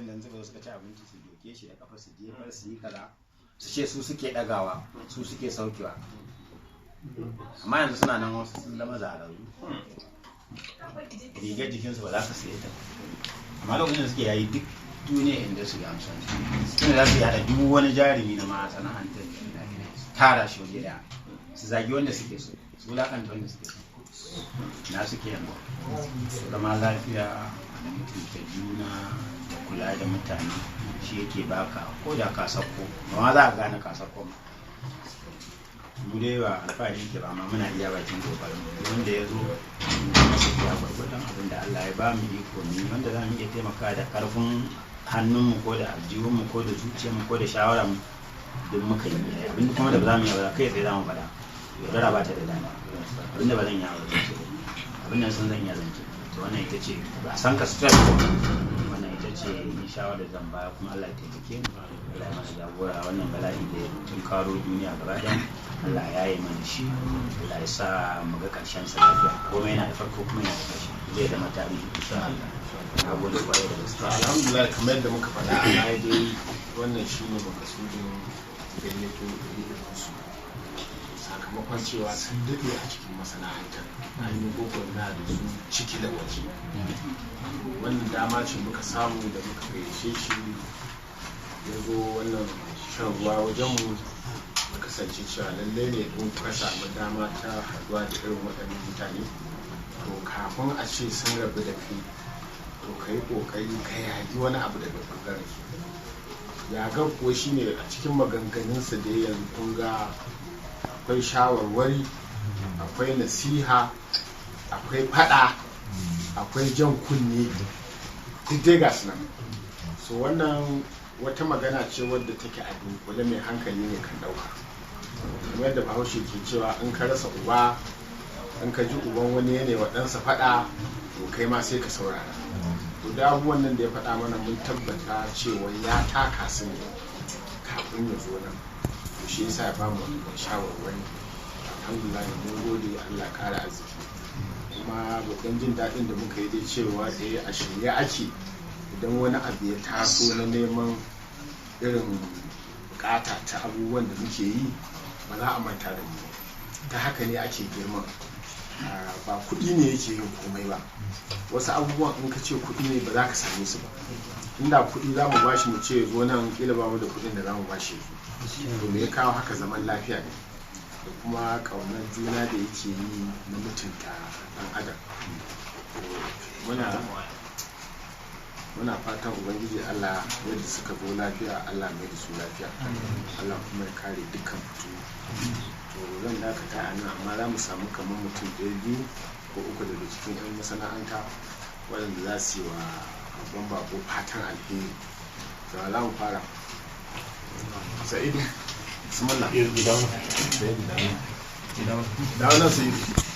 yanzu suka zo suka ci abinci su doke shi da kafa su jefar su yi kaza su ce su suke dagawa su suke saukewa, amma yanzu suna nan wasu sun zama zararru, rigar jikinsu ba za ka saye ta, amma lokacin da suke yayi duk duniya inda su yi amsan su za su yada duk wani jarumi na masana'antar tara shi waje da su zagi wanda suke so, su wulakanta wanda suke so, na suke yanzu zama lafiya da mutunta juna da kula da mutane shi yake baka ko da ka sako ba ma za ka gane ka sako ma. Mu dai ba alfahari yake ba, amma muna iya bakin kokarin wanda ya zo masu ya gwargwadon abin da Allah ya ba mu iko ne, wanda za mu iya taimaka da karfin hannunmu ko da aljihunmu ko da zuciyarmu ko da shawararmu duk muka yi. Abin kuma da ba za mu yi ba kai sai za mu faɗa yaudara ba ta da dama, abin da ba zan yi a zance abin nan sun zan iya zance to wannan ita ce ba san ka stress ko wannan ita ce shawarar da zan baya, kuma Allah ya taimake mu, Allah ya mana jagora wannan bala'i da ya tunkaro duniya gaba ɗaya, Allah ya yi mana shi, Allah ya sa mu ga ƙarshen sa lafiya, komai yana da farko kuma yana da ƙarshe zai zama tarihi insha Allah. Na gode kwarai da gaske. Alhamdulillah, kamar yadda muka faɗa a baya dai wannan shine makasudin gayyato su sakamakon cewa sun daɗe a cikin masana'antar an yi gwagwarmaya da su ciki da waje. Wannan dama ce muka samu da muka gayyace shi ya zo wannan shan ruwa wajenmu, da kasance cewa lallai ne in kuka samu dama ta haɗuwa da irin waɗannan mutane to kafin a ce sun rabu da kai to ka yi ƙoƙari ka yaƙi wani abu daga ɓangaren su. Yagar kuwa shine a cikin maganganunsa da ya yanzu kun ga akwai shawarwari, akwai nasiha, akwai faɗa, akwai jan kunne, duk dai ga nan. So wannan wata magana ce wadda take a dunkule mai hankali ne kan ɗauka. Kamar yadda Bahaushe ke cewa in ka rasa uba, in ka ji uban wani ya ne wa ɗansa faɗa to kai ma sai ka saurara. To da abubuwan nan da ya faɗa mana mun tabbata cewa ya taka su ne kafin ya zo nan, to shi yasa ya bamu wannan shawarwari. Alhamdulillah mun gode, Allah kara arziki. Kuma babban jin daɗin da muka yi dai cewa dai a shirye ake idan wani abu ya taso na neman irin bukata ta abubuwan da muke yi ba za a manta da mu. Ta haka ne ake girma, ba kuɗi ne yake yin komai ba. Wasu abubuwan in ka ce kuɗi ne ba za ka same su ba. Inda kuɗi za mu bashi mu ce zo nan kila ba mu da kuɗin da za mu bashi to me ya kawo haka? Zaman lafiya ne da kuma ƙaunar juna da yake yi na mutunta ɗan adam. Muna fatan ubangiji Allah yadda suka zo lafiya Allah mai da su lafiya, Allah kuma ya kare dukkan fitinu. To zan dakata a nan, amma za mu samu kamar mutum ɗaya biyu ko uku daga cikin 'yan masana'anta waɗanda za su yi wa babban bako fatan alheri. Da za mu fara. Sa'idu, bismillah. Dawo nan Sa'idu.